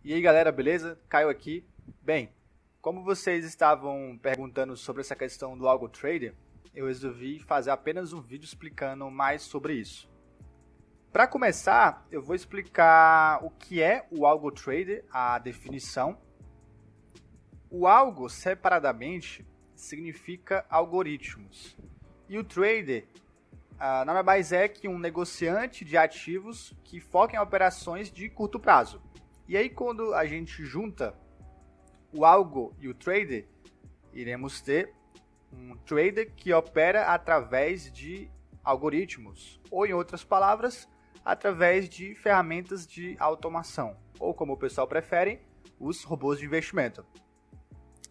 E aí galera, beleza? Caio aqui. Bem, como vocês estavam perguntando sobre essa questão do Algo Trader, eu resolvi fazer apenas um vídeo explicando mais sobre isso. Para começar, eu vou explicar o que é o Algo Trader, a definição. O algo, separadamente, significa algoritmos. E o trader nada mais é que um negociante de ativos que foca em operações de curto prazo. E aí, quando a gente junta o algo e o trader, iremos ter um trader que opera através de algoritmos, ou em outras palavras, através de ferramentas de automação, ou como o pessoal prefere, os robôs de investimento.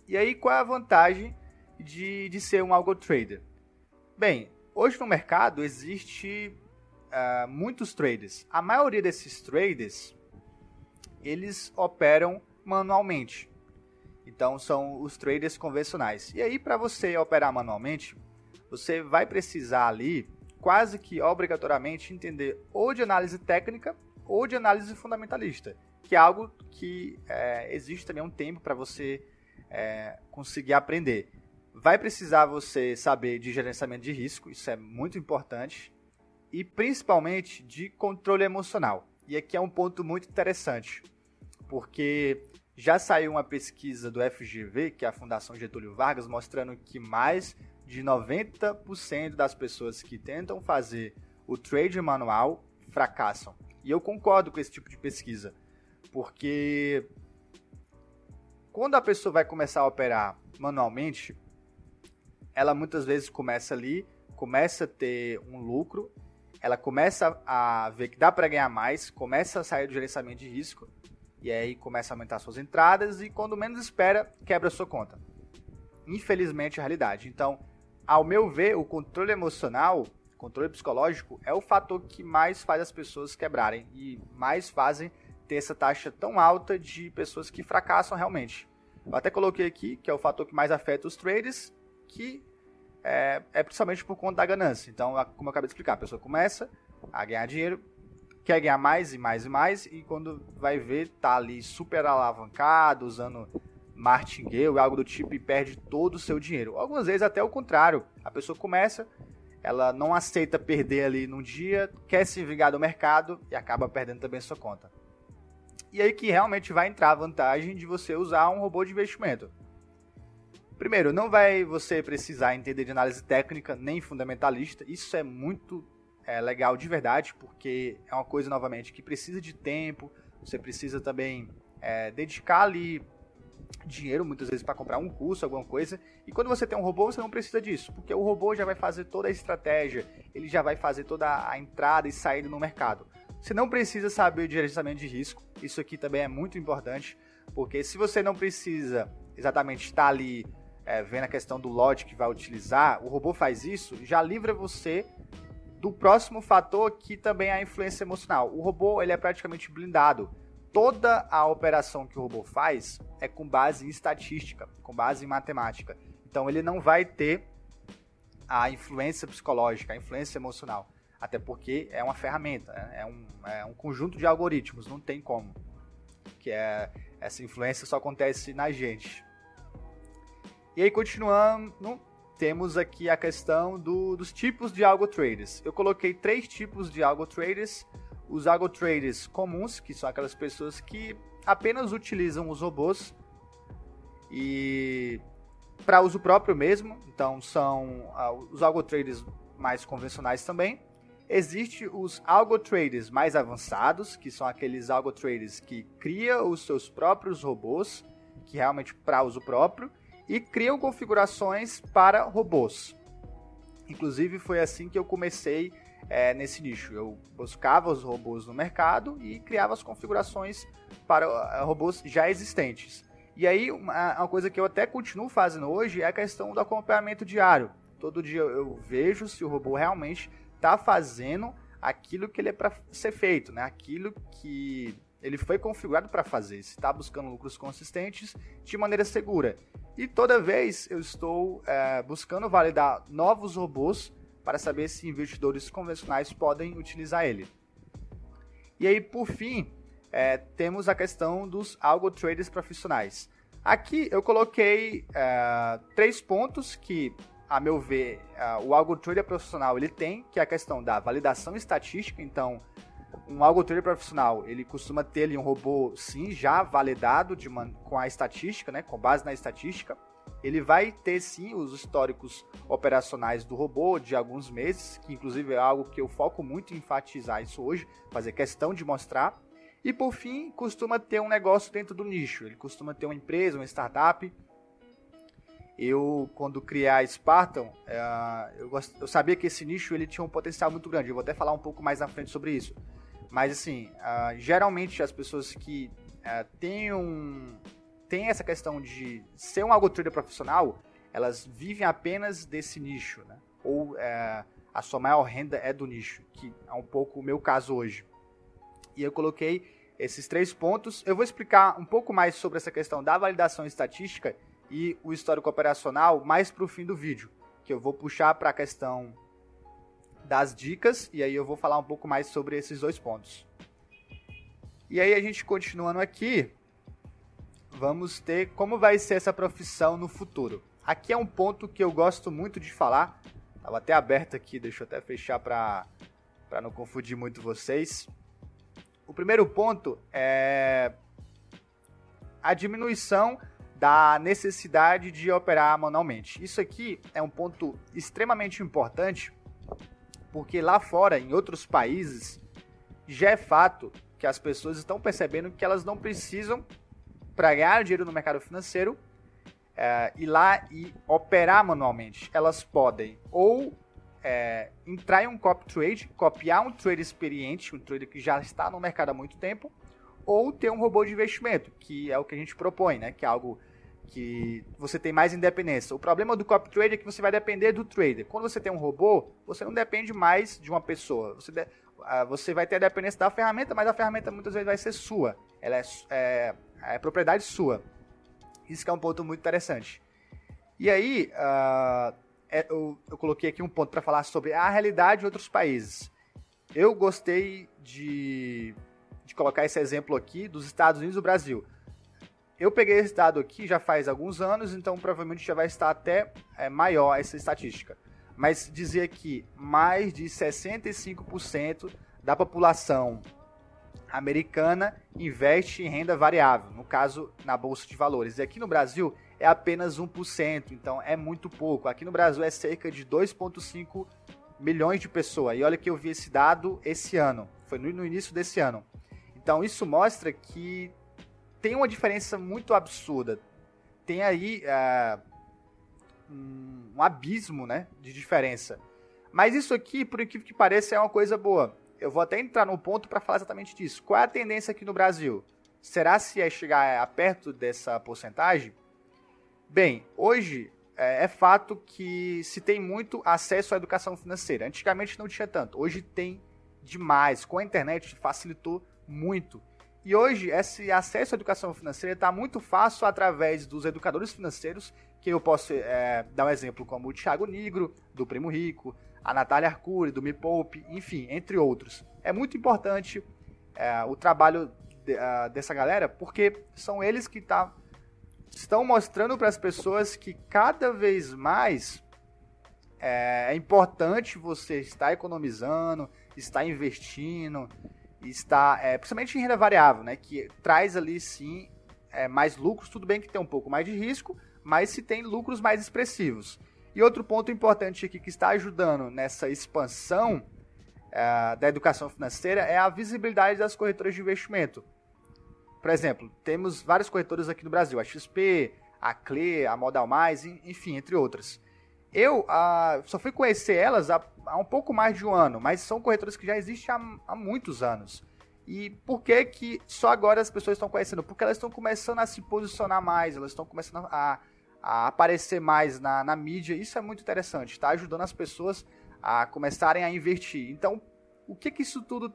E aí, qual é a vantagem de ser um algo trader? Bem, hoje no mercado existe muitos traders. A maioria desses traders, eles operam manualmente. Então, são os traders convencionais. E aí, para você operar manualmente, você vai precisar ali, quase que obrigatoriamente, entender ou de análise técnica ou de análise fundamentalista, que é algo que existe também um tempo para você conseguir aprender. Vai precisar você saber de gerenciamento de risco, isso é muito importante, e principalmente de controle emocional. E aqui é um ponto muito interessante, porque já saiu uma pesquisa do FGV, que é a Fundação Getúlio Vargas, mostrando que mais de 90% das pessoas que tentam fazer o trade manual fracassam. E eu concordo com esse tipo de pesquisa, porque quando a pessoa vai começar a operar manualmente, ela muitas vezes começa a ter um lucro, ela começa a ver que dá para ganhar mais, começa a sair do gerenciamento de risco, e aí começa a aumentar suas entradas, e quando menos espera, quebra a sua conta. Infelizmente, é a realidade. Então, ao meu ver, o controle emocional, controle psicológico, é o fator que mais faz as pessoas quebrarem, e mais fazem ter essa taxa tão alta de pessoas que fracassam realmente. Eu até coloquei aqui que é o fator que mais afeta os traders, que é principalmente por conta da ganância. Então, como eu acabei de explicar, a pessoa começa a ganhar dinheiro, quer ganhar mais e mais e mais, e quando vai ver, tá ali super alavancado, usando martingale, algo do tipo, e perde todo o seu dinheiro. Algumas vezes até o contrário, a pessoa começa, ela não aceita perder ali num dia, quer se vingar do mercado e acaba perdendo também a sua conta. E aí que realmente vai entrar a vantagem de você usar um robô de investimento. Primeiro, não vai você precisar entender de análise técnica nem fundamentalista. Isso é muito legal de verdade, porque é uma coisa, novamente, que precisa de tempo. Você precisa também dedicar ali dinheiro, muitas vezes, para comprar um curso, alguma coisa. E quando você tem um robô, você não precisa disso, porque o robô já vai fazer toda a estratégia, ele já vai fazer toda a entrada e saída no mercado. Você não precisa saber de gerenciamento de risco. Isso aqui também é muito importante, porque se você não precisa exatamente estar ali vendo a questão do lote que vai utilizar, o robô faz isso, já livra você do próximo fator, que também é a influência emocional. O robô, ele é praticamente blindado. Toda a operação que o robô faz é com base em estatística, com base em matemática. Então ele não vai ter a influência psicológica, a influência emocional. Até porque é uma ferramenta, né? É um conjunto de algoritmos, não tem como. Essa influência só acontece na gente. E aí, continuando, temos aqui a questão dos tipos de algo traders. Eu coloquei 3 tipos de algo traders. Os algo traders comuns, que são aquelas pessoas que apenas utilizam os robôs e para uso próprio mesmo. Então, são os algo traders mais convencionais também. Existem os algo traders mais avançados, que são aqueles algo traders que criam os seus próprios robôs, que realmente para uso próprio, e criam configurações para robôs. Inclusive, foi assim que eu comecei nesse nicho. Eu buscava os robôs no mercado e criava as configurações para robôs já existentes. E aí, uma coisa que eu até continuo fazendo hoje é a questão do acompanhamento diário. Todo dia eu vejo se o robô realmente está fazendo aquilo que ele é para ser feito, né? Aquilo que ele foi configurado para fazer, se está buscando lucros consistentes de maneira segura. E toda vez eu estou buscando validar novos robôs para saber se investidores convencionais podem utilizar ele. E aí, por fim, temos a questão dos algo traders profissionais. Aqui eu coloquei 3 pontos que, a meu ver, o algo trader profissional ele tem, que é a questão da validação estatística. Então, um algo trader profissional, ele costuma ter ali um robô, sim, já validado com a estatística, né, com base na estatística. Ele vai ter, sim, os históricos operacionais do robô de alguns meses, que inclusive é algo que eu foco muito em enfatizar isso hoje, fazer questão de mostrar. E, por fim, costuma ter um negócio dentro do nicho. Ele costuma ter uma empresa, uma startup. Eu, quando criei a Spartan, eu sabia que esse nicho ele tinha um potencial muito grande. Eu vou até falar um pouco mais na frente sobre isso. Mas, assim, geralmente as pessoas que têm essa questão de ser um algo trader profissional, elas vivem apenas desse nicho, né? Ou a sua maior renda é do nicho, que é um pouco o meu caso hoje. E eu coloquei esses 3 pontos. Eu vou explicar um pouco mais sobre essa questão da validação estatística e o histórico operacional mais para o fim do vídeo, que eu vou puxar para a questão das dicas, e aí eu vou falar um pouco mais sobre esses 2 pontos. E aí a gente continuando aqui, vamos ter como vai ser essa profissão no futuro. Aqui é um ponto que eu gosto muito de falar, estava até aberto aqui, deixa eu até fechar para não confundir muito vocês. O primeiro ponto é a diminuição da necessidade de operar manualmente. Isso aqui é um ponto extremamente importante, porque lá fora, em outros países, já é fato que as pessoas estão percebendo que elas não precisam, para ganhar dinheiro no mercado financeiro, ir lá e operar manualmente. Elas podem ou entrar em um copy trade, copiar um trader experiente, um trader que já está no mercado há muito tempo, ou ter um robô de investimento, que é o que a gente propõe, né? Que é algo que você tem mais independência. O problema do copy trade é que você vai depender do trader. Quando você tem um robô, você não depende mais de uma pessoa. Você vai ter a dependência da ferramenta, mas a ferramenta muitas vezes vai ser sua. Ela é propriedade sua. Isso que é um ponto muito interessante. E aí, eu coloquei aqui um ponto para falar sobre a realidade de outros países. Eu gostei de colocar esse exemplo aqui dos Estados Unidos e do Brasil. Eu peguei esse dado aqui já faz alguns anos, então provavelmente já vai estar até maior essa estatística. Mas dizia que mais de 65% da população americana investe em renda variável, no caso na Bolsa de Valores. E aqui no Brasil é apenas 1%, então é muito pouco. Aqui no Brasil é cerca de 2,5 milhões de pessoas. E olha que eu vi esse dado esse ano, foi no início desse ano. Então isso mostra que tem uma diferença muito absurda. Tem aí um abismo, né, de diferença. Mas isso aqui, por incrível que pareça, é uma coisa boa. Eu vou até entrar no ponto para falar exatamente disso. Qual é a tendência aqui no Brasil? Será se é chegar a perto dessa porcentagem? Bem, hoje é fato que se tem muito acesso à educação financeira. Antigamente não tinha tanto. Hoje tem demais. Com a internet facilitou muito. E hoje esse acesso à educação financeira está muito fácil através dos educadores financeiros, que eu posso dar um exemplo como o Thiago Nigro, do Primo Rico, a Natália Arcuri, do Me Poupe, enfim, entre outros. É muito importante o trabalho dessa galera, porque são eles que estão mostrando para as pessoas que cada vez mais é importante você estar economizando, estar investindo, está principalmente em renda variável, né, que traz ali sim mais lucros. Tudo bem que tem um pouco mais de risco, mas se tem lucros mais expressivos. E outro ponto importante aqui que está ajudando nessa expansão da educação financeira é a visibilidade das corretoras de investimento. Por exemplo, temos várias corretoras aqui no Brasil, a XP, a CLE, a Modal Mais, enfim, entre outras. Eu só fui conhecer elas há um pouco mais de um ano, mas são corretoras que já existem há muitos anos. E por que só agora as pessoas estão conhecendo? Porque elas estão começando a se posicionar mais, elas estão começando a aparecer mais na mídia. Isso é muito interessante, está ajudando as pessoas a começarem a investir. Então, o que isso tudo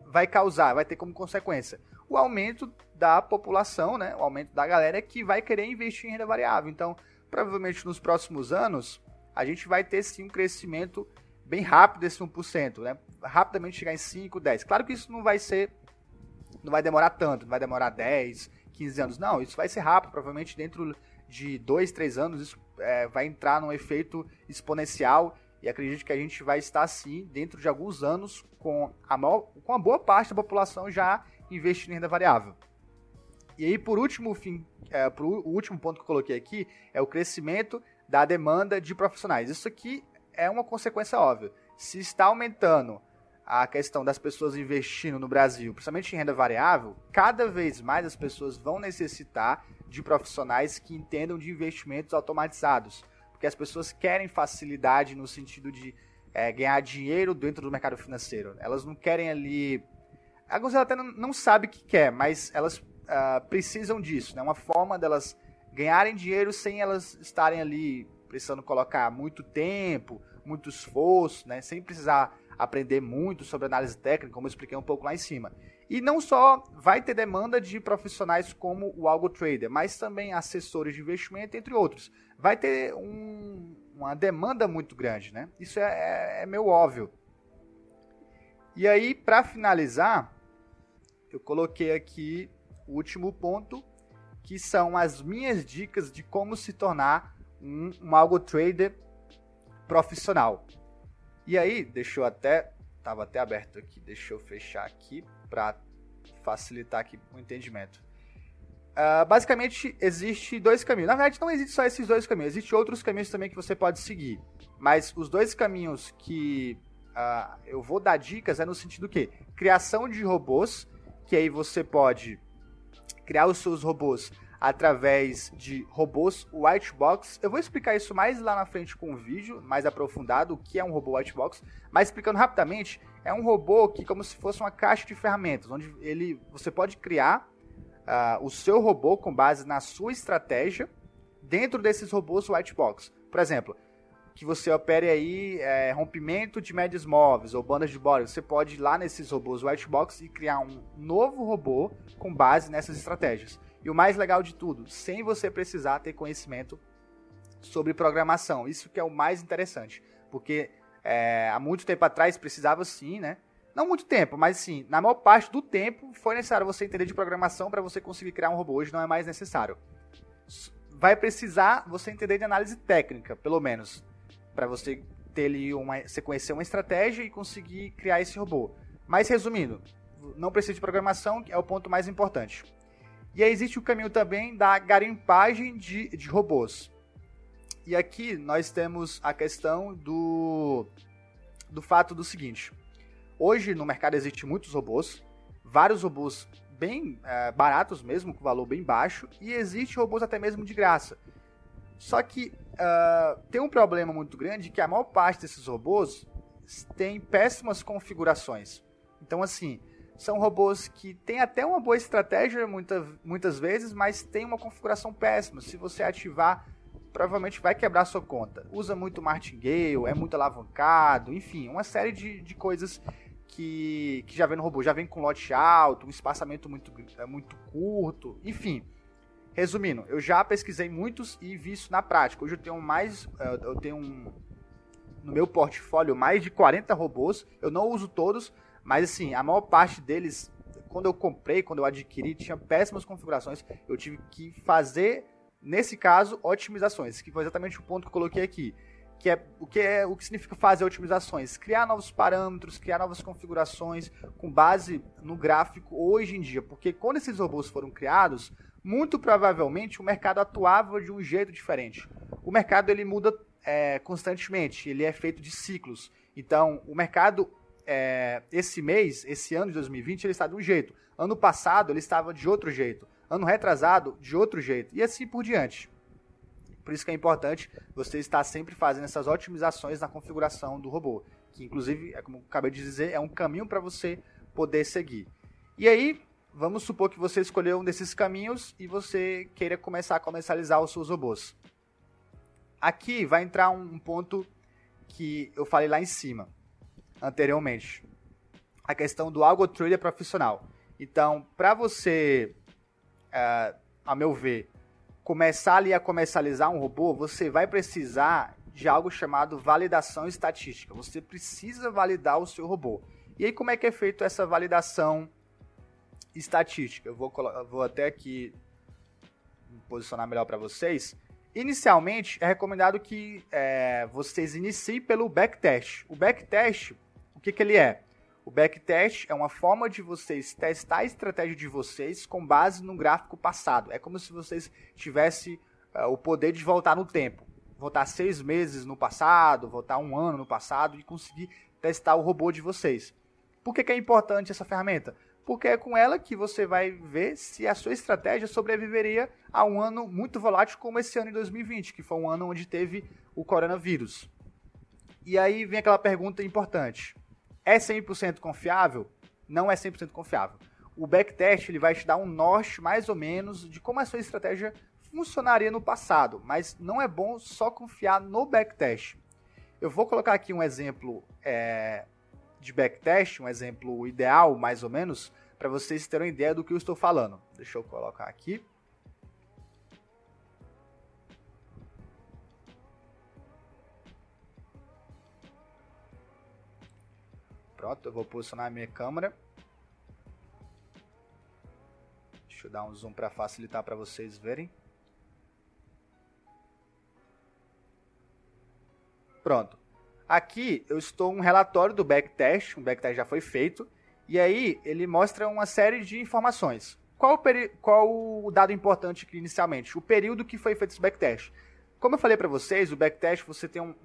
vai causar, vai ter como consequência? O aumento da população, né? O aumento da galera que vai querer investir em renda variável. Então, provavelmente nos próximos anos, a gente vai ter sim um crescimento bem rápido desse 1%, né? Rapidamente chegar em 5%, 10%. Claro que isso não vai ser não vai demorar tanto, não vai demorar 10, 15 anos. Não, isso vai ser rápido, provavelmente dentro de 2, 3 anos isso vai entrar num efeito exponencial e acredito que a gente vai estar sim, dentro de alguns anos, com a boa parte da população já investindo em renda variável. E aí, por último, o último ponto que eu coloquei aqui é o crescimento da demanda de profissionais. Isso aqui é uma consequência óbvia. Se está aumentando a questão das pessoas investindo no Brasil, principalmente em renda variável, cada vez mais as pessoas vão necessitar de profissionais que entendam de investimentos automatizados, porque as pessoas querem facilidade no sentido de ganhar dinheiro dentro do mercado financeiro. Elas não querem ali... Algumas até não sabem o que quer, mas elas precisam disso, né? Uma forma delas ganharem dinheiro sem elas estarem ali precisando colocar muito tempo, muito esforço, né? Sem precisar aprender muito sobre análise técnica, como eu expliquei um pouco lá em cima. E não só vai ter demanda de profissionais como o Algo Trader, mas também assessores de investimento, entre outros. Vai ter uma demanda muito grande, né? Isso é meio óbvio. E aí, para finalizar, eu coloquei aqui o último ponto, que são as minhas dicas de como se tornar um Algo Trader profissional. E aí, estava até aberto aqui, deixa eu fechar aqui para facilitar aqui o entendimento. Basicamente, existe 2 caminhos. Na verdade, não existe só esses 2 caminhos, existem outros caminhos também que você pode seguir. Mas os 2 caminhos que eu vou dar dicas é no sentido que criação de robôs, que aí você pode criar os seus robôs através de robôs white box. Eu vou explicar isso mais lá na frente com um vídeo mais aprofundado, o que é um robô white box, mas explicando rapidamente, é um robô que como se fosse uma caixa de ferramentas, onde você pode criar o seu robô com base na sua estratégia dentro desses robôs white box. Por exemplo, que você opere aí rompimento de médias móveis ou bandas de Bollinger, você pode ir lá nesses robôs white box e criar um novo robô com base nessas estratégias. E o mais legal de tudo, sem você precisar ter conhecimento sobre programação. Isso que é o mais interessante. Porque há muito tempo atrás precisava sim, né? Não muito tempo, mas sim, na maior parte do tempo foi necessário você entender de programação para você conseguir criar um robô. Hoje não é mais necessário. Vai precisar você entender de análise técnica, pelo menos, para você ter ali você conhecer uma estratégia e conseguir criar esse robô. Mas resumindo, não precisa de programação, que é o ponto mais importante. E aí existe o caminho também da garimpagem de robôs. E aqui nós temos a questão do fato do seguinte. Hoje no mercado existem muitos robôs, vários robôs bem baratos mesmo, com valor bem baixo, e existem robôs até mesmo de graça. Só que tem um problema muito grande, que a maior parte desses robôs tem péssimas configurações. Então assim, são robôs que têm até uma boa estratégia muitas vezes, mas tem uma configuração péssima. Se você ativar, provavelmente vai quebrar a sua conta. Usa muito martingale, é muito alavancado, enfim, uma série de coisas que já vem no robô. Já vem com lote alto, um espaçamento muito curto, enfim. Resumindo, eu já pesquisei muitos e vi isso na prática. Hoje eu tenho no meu portfólio mais de 40 robôs. Eu não uso todos, mas assim, a maior parte deles, quando eu adquiri, tinha péssimas configurações. Eu tive que fazer, nesse caso, otimizações, que foi exatamente o ponto que eu coloquei aqui. O que significa fazer otimizações? Criar novos parâmetros, criar novas configurações com base no gráfico hoje em dia. Porque quando esses robôs foram criados, muito provavelmente o mercado atuava de um jeito diferente. O mercado ele muda constantemente, ele é feito de ciclos. Então, o mercado... esse ano de 2020, ele está de um jeito. Ano passado, ele estava de outro jeito. Ano retrasado, de outro jeito. E assim por diante. Por isso que é importante você estar sempre fazendo essas otimizações na configuração do robô. Que, inclusive, como eu acabei de dizer, é um caminho para você poder seguir. E aí, vamos supor que você escolheu um desses caminhos e você queira começar a comercializar os seus robôs. Aqui vai entrar um ponto que eu falei lá em cima, anteriormente. A questão do Algo Trader profissional. Então, para você, a meu ver, começar ali a comercializar um robô, você vai precisar de algo chamado validação estatística. Você precisa validar o seu robô. E aí, como é que é feito essa validação estatística. Eu vou até aqui me posicionar melhor para vocês. Inicialmente, é recomendado que vocês iniciem pelo backtest. O backtest, o que ele é? O backtest é uma forma de vocês testar a estratégia de vocês com base no gráfico passado. É como se vocês tivessem o poder de voltar no tempo. Voltar 6 meses no passado, voltar 1 ano no passado e conseguir testar o robô de vocês. Por que é importante essa ferramenta? Porque é com ela que você vai ver se a sua estratégia sobreviveria a um ano muito volátil como esse ano de 2020, que foi um ano onde teve o coronavírus. E aí vem aquela pergunta importante. É 100% confiável? Não é 100% confiável. O backtest ele vai te dar um norte mais ou menos de como a sua estratégia funcionaria no passado, mas não é bom só confiar no backtest. Eu vou colocar aqui um exemplo de backtest, um exemplo ideal, mais ou menos, para vocês terem uma ideia do que eu estou falando. Deixa eu colocar aqui. Pronto, eu vou posicionar a minha câmera. Deixa eu dar um zoom para facilitar para vocês verem. Pronto. Aqui eu estou um relatório do backtest, um backtest já foi feito, e aí ele mostra uma série de informações. Qual o dado importante aqui inicialmente? O período que foi feito esse backtest. Como eu falei para vocês, o backtest você tem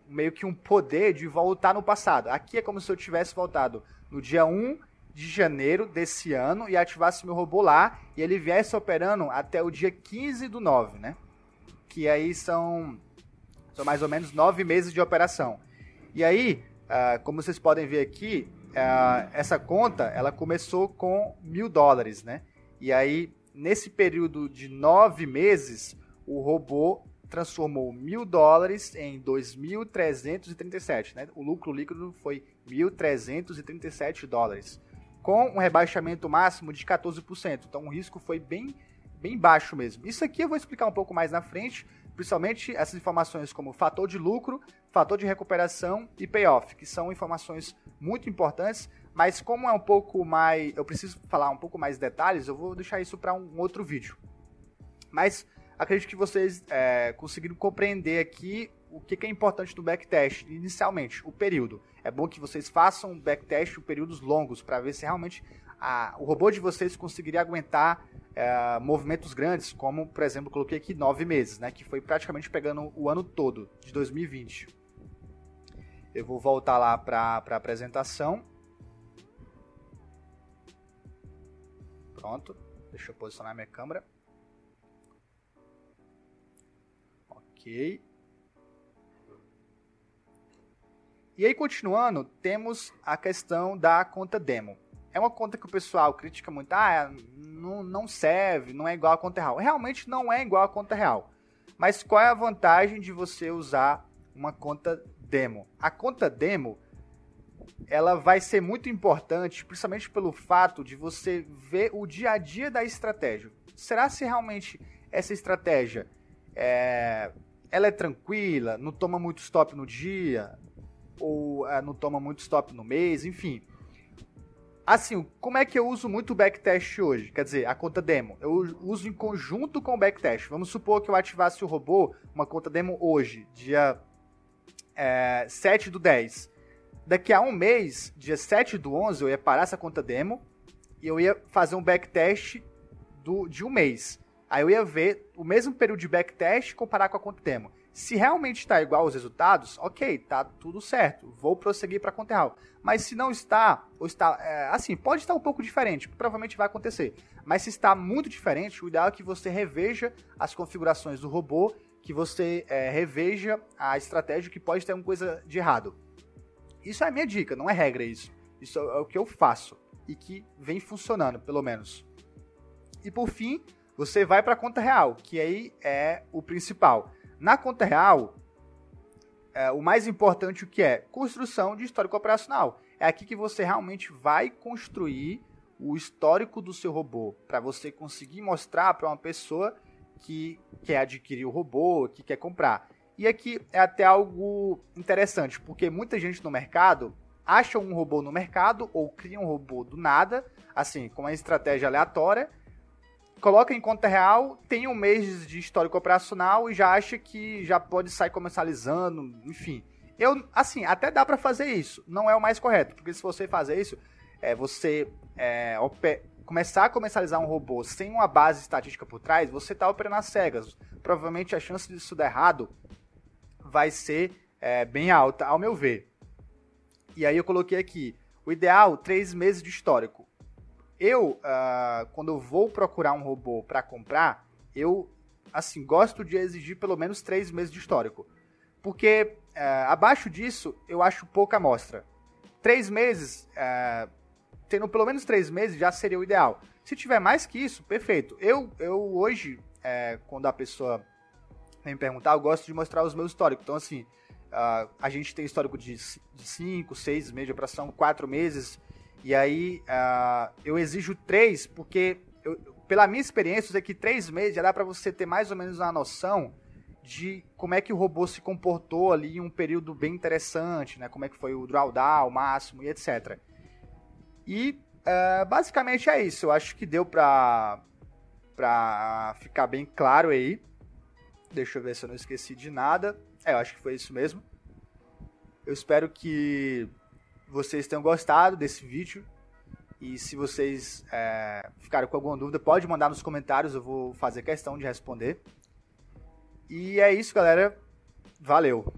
meio que um poder de voltar no passado. Aqui é como se eu tivesse voltado no dia 1 de janeiro desse ano e ativasse meu robô lá e ele viesse operando até o dia 15/9, né? Que aí são mais ou menos 9 meses de operação. E aí, como vocês podem ver aqui, essa conta ela começou com $1.000, né? E aí, nesse período de 9 meses, o robô transformou $1.000 em 2.337, né? O lucro líquido foi $1.337, com um rebaixamento máximo de 14%. Então, o risco foi bem baixo mesmo. Isso aqui eu vou explicar um pouco mais na frente, principalmente essas informações como fator de lucro, fator de recuperação e payoff, que são informações muito importantes, mas como é um pouco mais, eu preciso falar um pouco mais de detalhes, eu vou deixar isso para um outro vídeo. Mas acredito que vocês conseguiram compreender aqui o que é importante do backtest inicialmente, o período. É bom que vocês façam um backtest em períodos longos para ver se realmente o robô de vocês conseguiria aguentar movimentos grandes, como, por exemplo, coloquei aqui 9 meses, né, que foi praticamente pegando o ano todo de 2020. Eu vou voltar lá para a apresentação. Pronto, deixa eu posicionar minha câmera. Ok. E aí, continuando, temos a questão da conta demo. É uma conta que o pessoal critica muito, não serve, não é igual a conta real. Realmente não é igual a conta real. Mas qual é a vantagem de você usar uma conta demo? A conta demo, ela vai ser muito importante, principalmente pelo fato de você ver o dia a dia da estratégia. Será se realmente essa estratégia ela é tranquila, não toma muito stop no dia, ou não toma muito stop no mês, enfim. Assim, como é que eu uso muito o backtest hoje? Quer dizer, a conta demo. Eu uso em conjunto com o backtest. Vamos supor que eu ativasse o robô, uma conta demo hoje, dia 7/10. Daqui a um mês, dia 7/11, eu ia parar essa conta demo e eu ia fazer um backtest de um mês. Aí eu ia ver o mesmo período de backtest e comparar com a conta demo. Se realmente está igual os resultados, ok, tá tudo certo, vou prosseguir para a conta real. Mas se não está, ou está, assim, pode estar um pouco diferente, provavelmente vai acontecer. Mas se está muito diferente, o ideal é que você reveja as configurações do robô, que você reveja a estratégia que pode ter alguma coisa de errado. Isso é a minha dica, não é regra isso. Isso é o que eu faço e que vem funcionando, pelo menos. E por fim, você vai para a conta real, que aí é o principal. Na conta real, o mais importante o que é? Construção de histórico operacional. É aqui que você realmente vai construir o histórico do seu robô, para você conseguir mostrar para uma pessoa que quer adquirir o robô, que quer comprar. E aqui é até algo interessante, porque muita gente no mercado acham um robô no mercado ou criam um robô do nada, assim, com uma estratégia aleatória, coloca em conta real, tem um mês de histórico operacional e já acha que já pode sair comercializando, enfim. Assim, até dá para fazer isso, não é o mais correto, porque se você fazer isso, você começar a comercializar um robô sem uma base estatística por trás, você está operando às cegas. Provavelmente a chance disso dar errado vai ser bem alta, ao meu ver. E aí eu coloquei aqui, o ideal, 3 meses de histórico. Quando eu vou procurar um robô para comprar, eu assim, gosto de exigir pelo menos 3 meses de histórico. Porque abaixo disso, eu acho pouca amostra. 3 meses, tendo pelo menos 3 meses, já seria o ideal. Se tiver mais que isso, perfeito. Eu hoje, quando a pessoa vem me perguntar, eu gosto de mostrar os meus históricos. Então, assim, a gente tem histórico de 5, 6 meses de operação, 4 meses. E aí, eu exijo 3, porque, pela minha experiência, eu sei que 3 meses já dá para você ter mais ou menos uma noção de como é que o robô se comportou ali em um período bem interessante, né? Como é que foi o drawdown, o máximo e etc. E, basicamente é isso. Eu acho que deu pra ficar bem claro aí. Deixa eu ver se eu não esqueci de nada. Eu acho que foi isso mesmo. Eu espero que vocês tenham gostado desse vídeo. E se vocês ficaram com alguma dúvida, pode mandar nos comentários. Eu vou fazer questão de responder. E é isso, galera. Valeu!